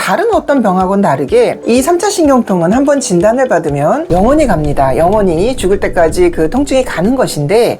다른 어떤 병하고는 다르게 이 3차 신경통은 한번 진단을 받으면 영원히 갑니다. 영원히 죽을 때까지 그 통증이 가는 것인데,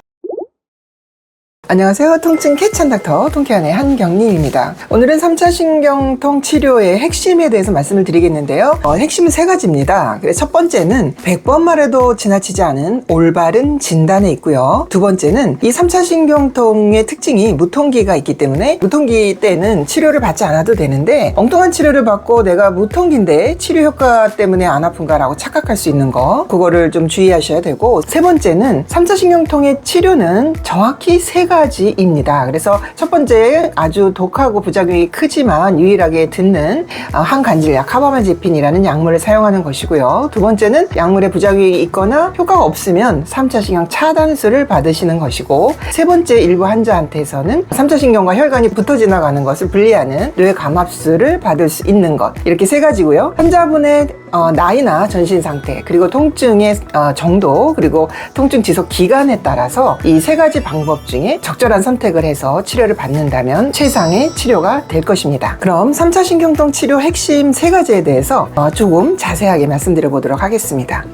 안녕하세요. 통증 캐치한 닥터 통쾌한의 한경림입니다. 오늘은 3차 신경통 치료의 핵심에 대해서 말씀을 드리겠는데요. 핵심은 세 가지입니다. 첫 번째는 100번 말해도 지나치지 않은 올바른 진단에 있고요. 두 번째는 이 3차 신경통의 특징이 무통기가 있기 때문에 무통기 때는 치료를 받지 않아도 되는데, 엉뚱한 치료를 받고 내가 무통기인데 치료 효과 때문에 안 아픈가라고 착각할 수 있는 거, 그거를 좀 주의하셔야 되고, 세 번째는 3차 신경통의 치료는 정확히 세 가지입니다. 그래서 첫 번째, 아주 독하고 부작용이 크지만 유일하게 듣는 항간질약 카바마제핀이라는 약물을 사용하는 것이고요. 두 번째는 약물에 부작용이 있거나 효과가 없으면 3차 신경 차단술을 받으시는 것이고, 세 번째, 일부 환자한테서는 3차 신경과 혈관이 붙어 지나가는 것을 분리하는 뇌감압술을 받을 수 있는 것, 이렇게 세 가지고요. 환자분의 나이나 전신 상태, 그리고 통증의 정도, 그리고 통증 지속 기간에 따라서 이 세 가지 방법 중에 적절한 선택을 해서 치료를 받는다면 최상의 치료가 될 것입니다. 그럼 3차 신경통 치료 핵심 세 가지에 대해서 조금 자세하게 말씀드려 보도록 하겠습니다.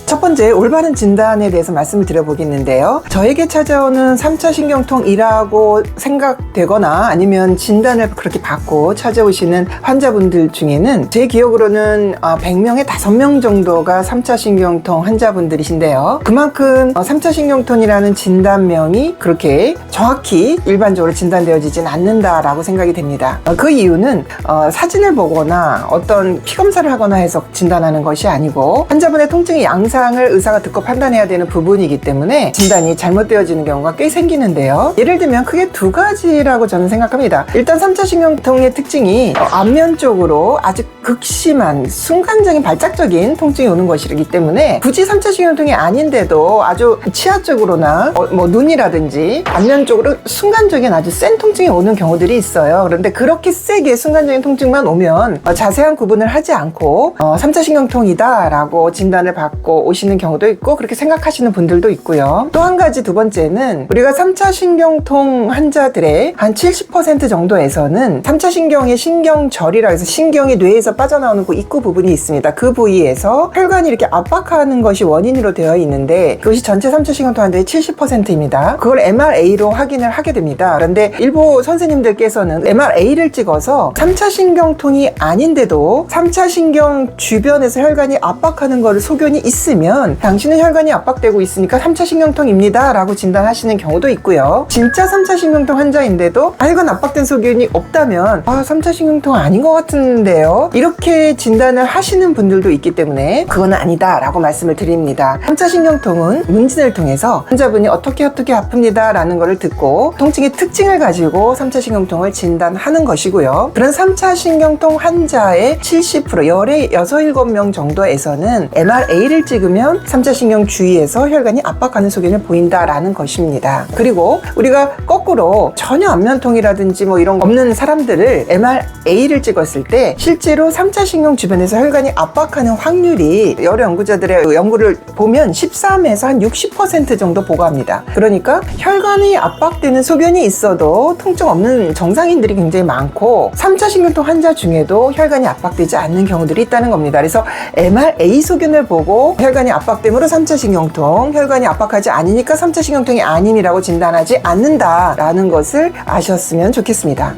첫 번째, 올바른 진단에 대해서 말씀을 드려보겠는데요. 저에게 찾아오는 3차 신경통이라고 생각되거나 아니면 진단을 그렇게 받고 찾아오시는 환자분들 중에는 제 기억으로는 100명에 5명 정도가 3차 신경통 환자분들이신데요. 그만큼 3차 신경통이라는 진단명이 그렇게 정확히 일반적으로 진단되어지진 않는다라고 생각이 됩니다. 그 이유는 사진을 보거나 어떤 피검사를 하거나 해서 진단하는 것이 아니고, 환자분의 통증의 양상을 의사가 듣고 판단해야 되는 부분이기 때문에 진단이 잘못되어지는 경우가 꽤 생기는데요. 예를 들면 크게 두 가지라고 저는 생각합니다. 일단 3차 신경통의 특징이 안면 쪽으로 아주 극심한 순간적인 발작적인 통증이 오는 것이기 때문에, 굳이 3차 신경통이 아닌데도 아주 치아 쪽으로나 눈이라든지 안면 쪽으로 순간적인 아주 센 통증이 오는 경우들이 있어요. 그런데 그렇게 세게 순간적인 통증만 오면 자세한 구분을 하지 않고 3차 신경통이다 라고 진단을 받고 오시는 경우도 있고, 그렇게 생각하시는 분들도 있고요. 또 한 가지, 두 번째는 우리가 3차 신경통 환자들의 한 70% 정도에서는 3차 신경의 신경절이라 해서 신경이 뇌에서 빠져나오는 그 입구 부분이 있습니다. 그 부위에서 혈관이 이렇게 압박하는 것이 원인으로 되어 있는데, 그것이 전체 3차 신경통 환자의 70%입니다. 그걸 MRA로 확인을 하게 됩니다. 그런데 일부 선생님들께서는 MRA를 찍어서 3차 신경통이 아닌데도 3차 신경 주변에서 혈관이 압박하는 것을 소견이 있으면 당신은 혈관이 압박되고 있으니까 3차 신경통입니다 라고 진단하시는 경우도 있고요. 진짜 3차 신경통 환자인데도 혈관 압박된 소견이 없다면 3차 신경통 아닌 것 같은데요, 이렇게 진단을 하시는 분들도 있기 때문에 그건 아니다 라고 말씀을 드립니다. 3차 신경통은 문진을 통해서 환자분이 어떻게 아픕니다 라는 것을 듣고 통증의 특징을 가지고 3차 신경통을 진단하는 것이고요. 그런 3차 신경통 환자의 70%, 열의 6, 7명 정도에서는 MRA를 찍으면 3차 신경 주위에서 혈관이 압박하는 소견을 보인다라는 것입니다. 그리고 우리가 거꾸로 전혀 안면통이라든지 이런 거 없는 사람들을 MRA를 찍었을 때 실제로 3차 신경 주변에서 혈관이 압박하는 확률이 여러 연구자들의 연구를 보면 13에서 한 60% 정도 보고합니다. 그러니까 혈관이 압박되는 소견이 있어도 통증 없는 정상인들이 굉장히 많고, 3차 신경통 환자 중에도 혈관이 압박되지 않는 경우들이 있다는 겁니다. 그래서 MRA 소견을 보고 혈관이 압박됨으로 3차 신경통, 혈관이 압박하지 않으니까 3차 신경통이 아님이라고 진단하지 않는다라는 것을 아셨으면 좋겠습니다.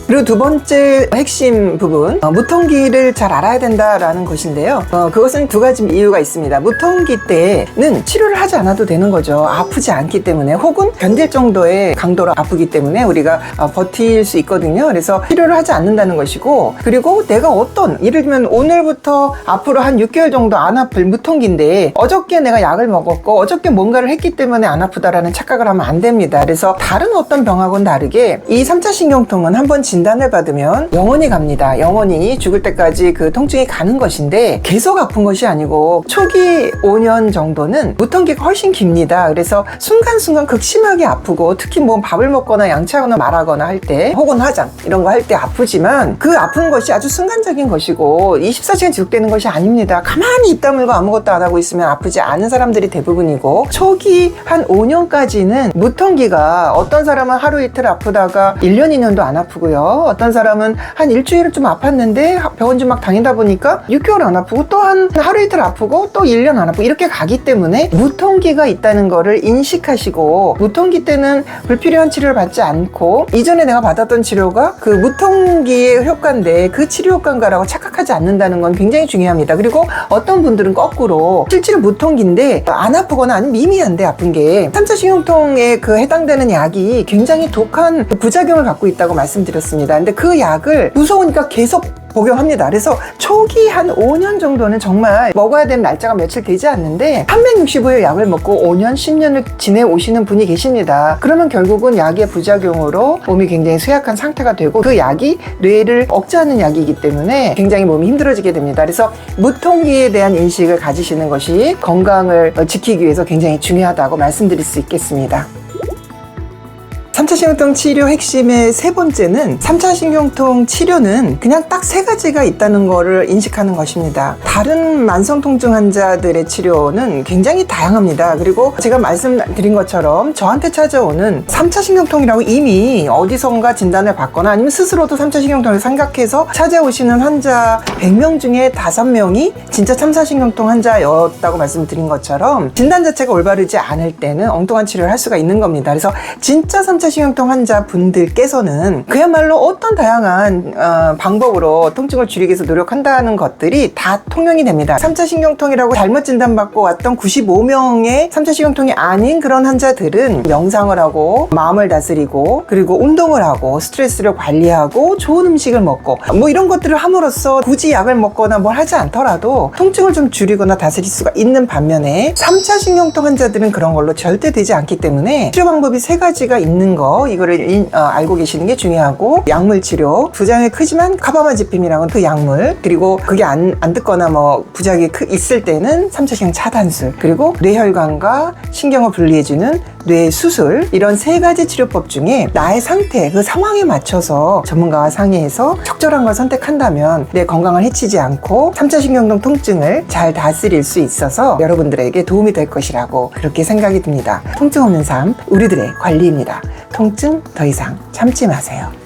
그리고 두 번째 핵심 부분, 무통기를 잘 알아야 된다라는 것인데요. 그것은 두 가지 이유가 있습니다. 무통기 때는 치료를 하지 않아도 되는 거죠. 아프지 않기 때문에, 혹은 견딜 정도의 강도로 아프기 때문에 우리가 버틸 수 있거든요. 그래서 치료를 하지 않는다는 것이고, 그리고 내가 예를 들면 오늘부터 앞으로 한 6개월 정도 안 아플 무통기인데 어저께 내가 약을 먹었고 어저께 뭔가를 했기 때문에 안 아프다라는 착각을 하면 안 됩니다. 그래서 다른 어떤 병하고는 다르게 이 3차 신경통은 한번 진단을 받으면 영원히 갑니다. 영원히 죽을 때까지 그 통증이 가는 것인데, 계속 아픈 것이 아니고 초기 5년 정도는 무통기가 훨씬 깁니다. 그래서 순간순간 극심하게 아프고, 특히 밥을 먹거나 양치하거나 말하거나 할 때, 혹은 화장 이런 거 할 때 아프지만, 그 아픈 것이 아주 순간적인 것이고 24시간 지속되는 것이 아닙니다. 가만히 입 다물고 아무것도 안 하고 있으면 아프지 않은 사람들이 대부분이고, 초기 한 5년까지는 무통기가, 어떤 사람은 하루 이틀 아프다가 1년 2년도 안 아프고요. 있어요. 어떤 사람은 한 일주일을 좀 아팠는데 병원 좀 막 다니다 보니까 6개월 안 아프고 또 한 하루 이틀 아프고 또 1년 안 아프고 이렇게 가기 때문에 무통기가 있다는 거를 인식하시고, 무통기 때는 불필요한 치료를 받지 않고 이전에 내가 받았던 치료가 그 무통기의 효과인데 그 치료 효과인가라고 착각하지 않는다는 건 굉장히 중요합니다. 그리고 어떤 분들은 거꾸로 실제로 무통기인데 안 아프거나 아니면 미미한데 아픈 게 3차 신경통에 그 해당되는 약이 굉장히 독한 부작용을 갖고 있다고 말씀드렸습니다. 근데 그 약을 무서우니까 계속 복용합니다. 그래서 초기 한 5년 정도는 정말 먹어야 되는 날짜가 며칠 되지 않는데 365일 약을 먹고 5년, 10년을 지내오시는 분이 계십니다. 그러면 결국은 약의 부작용으로 몸이 굉장히 쇠약한 상태가 되고 그 약이 뇌를 억제하는 약이기 때문에 굉장히 몸이 힘들어지게 됩니다. 그래서 무통기에 대한 인식을 가지시는 것이 건강을 지키기 위해서 굉장히 중요하다고 말씀드릴 수 있겠습니다. 3차 신경통 치료 핵심의 세 번째는 3차 신경통 치료는 그냥 딱 세 가지가 있다는 거를 인식하는 것입니다. 다른 만성통증 환자들의 치료는 굉장히 다양합니다. 그리고 제가 말씀드린 것처럼 저한테 찾아오는 3차 신경통이라고 이미 어디선가 진단을 받거나 아니면 스스로도 3차 신경통을 생각해서 찾아오시는 환자 100명 중에 5명이 진짜 3차 신경통 환자였다고 말씀드린 것처럼 진단 자체가 올바르지 않을 때는 엉뚱한 치료를 할 수가 있는 겁니다. 그래서 진짜 3차 신경통 환자분들께서는 그야말로 어떤 다양한 방법으로 통증을 줄이기 위해서 노력한다는 것들이 다 통용이 됩니다. 3차 신경통이라고 잘못 진단받고 왔던 95명의 3차 신경통이 아닌 그런 환자들은 명상을 하고 마음을 다스리고 그리고 운동을 하고 스트레스를 관리하고 좋은 음식을 먹고 뭐 이런 것들을 함으로써 굳이 약을 먹거나 뭘 하지 않더라도 통증을 좀 줄이거나 다스릴 수가 있는 반면에 3차 신경통 환자들은 그런 걸로 절대 되지 않기 때문에 치료 방법이 세 가지가 있는 거, 이거를 알고 계시는 게 중요하고, 약물 치료, 부작용이 크지만 카바마제핌이라는 그 약물, 그리고 그게 안 듣거나 뭐 부작용이 있을 때는 3차 신경 차단술, 그리고 뇌혈관과 신경을 분리해주는 뇌 수술, 이런 세 가지 치료법 중에 나의 상태, 그 상황에 맞춰서 전문가와 상의해서 적절한 걸 선택한다면 내 건강을 해치지 않고 3차 신경통 통증을 잘 다스릴 수 있어서 여러분들에게 도움이 될 것이라고 그렇게 생각이 듭니다. 통증 없는 삶, 우리들의 관리입니다. 통증 더 이상 참지 마세요.